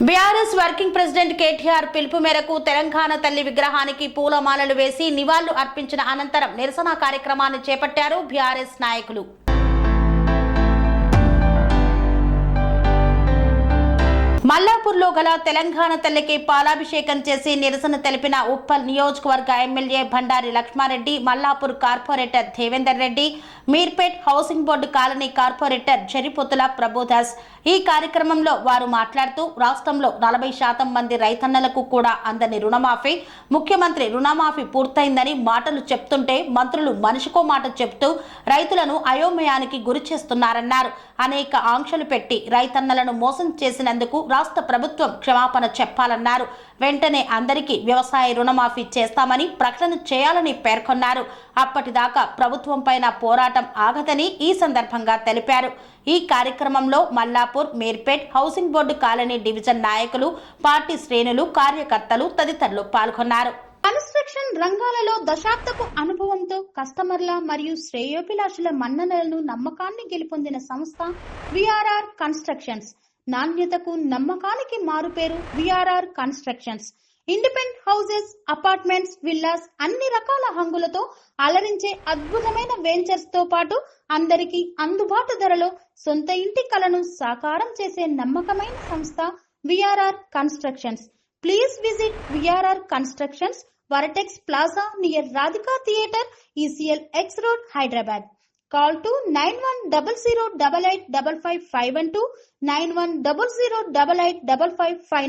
BRS working president KTR పిలుపు మేరకు తెలంగాణ తల్లి విగ్రహానికి పూలమాలలు వేసి నివాళులు అర్పించిన అనంతరం నిరసన కార్యక్రమాన్ని చేపట్టారు బీఆర్ఎస్ నాయకులు. మల్లాపూర్లో గల తెలంగాణ తల్లికి పాలాభిషేకం చేసి నిరసన తెలిపిన ఉప్పల్ నియోజకవర్గ MLA Bandari Lakshmareddy, Mallapur corporator Devender Reddy, Meerpet housing board colony corporator Jaripotula Prabhudas. ఈ కార్యక్రమంలో వారు మాట్లాడుతూ రాష్ట్రంలో 40% మంది రైతన్నలకు కూడా అందని రుణమాఫీ, ముఖ్యమంత్రి రుణమాఫీ పూర్తయిందని మాటలు చెప్తుంటే మంత్రులు మనిషికో మాట చెప్తూ రైతులను అయోమయానికి గురి చేస్తున్నారన్నారు. అనేక ఆంక్షలు పెట్టి రైతన్నలను మోసం చేసినందుకు రాష్ట్ర ప్రభుత్వం క్షమాపణ చెప్పాలన్నారు. వెంటనే అందరికీ వ్యవసాయ రుణమాఫీ చేస్తామని ప్రకటన చేయాలని పేర్కొన్నారు. అప్పటిదాకా ప్రభుత్వం పైన పోరాటం ఆగదని ఈ సందర్భంగా తెలిపారు. ఈ కార్యక్రమంలో Mallapur, Meerpet housing board colony division నాయకులు, పార్టీ శ్రేణులు, కార్యకర్తలు తదితరులు పాల్గొన్నారు. కన్స్ట్రక్షన్ రంగాలలో దశాబ్దపు అనుభవంతో కస్టమర్ల మరియు శ్రేయోభిలాషుల మన్ననలను, నమ్మకాన్ని గెలుపొందిన సంస్థ విఆర్ఆర్ కన్స్ట్రక్షన్స్. నాణ్యతకు, నమ్మకానికి మారుపేరు VRR constructions. Independent houses, apartments, villas అన్ని రకాల హంగులతో అలరించే అద్భుతమైన వెంచర్స్ తో పాటు అందరికీ అందుబాటు ధరలో సొంత ఇంటి కలను సాకారం చేసే నమ్మకమైన సంస్థ VRR constructions. Please visit VRR constructions, Varatex Plaza near Radhika Theatre, ECL X Road, Hyderabad. Call to 910088555512, 9100885559.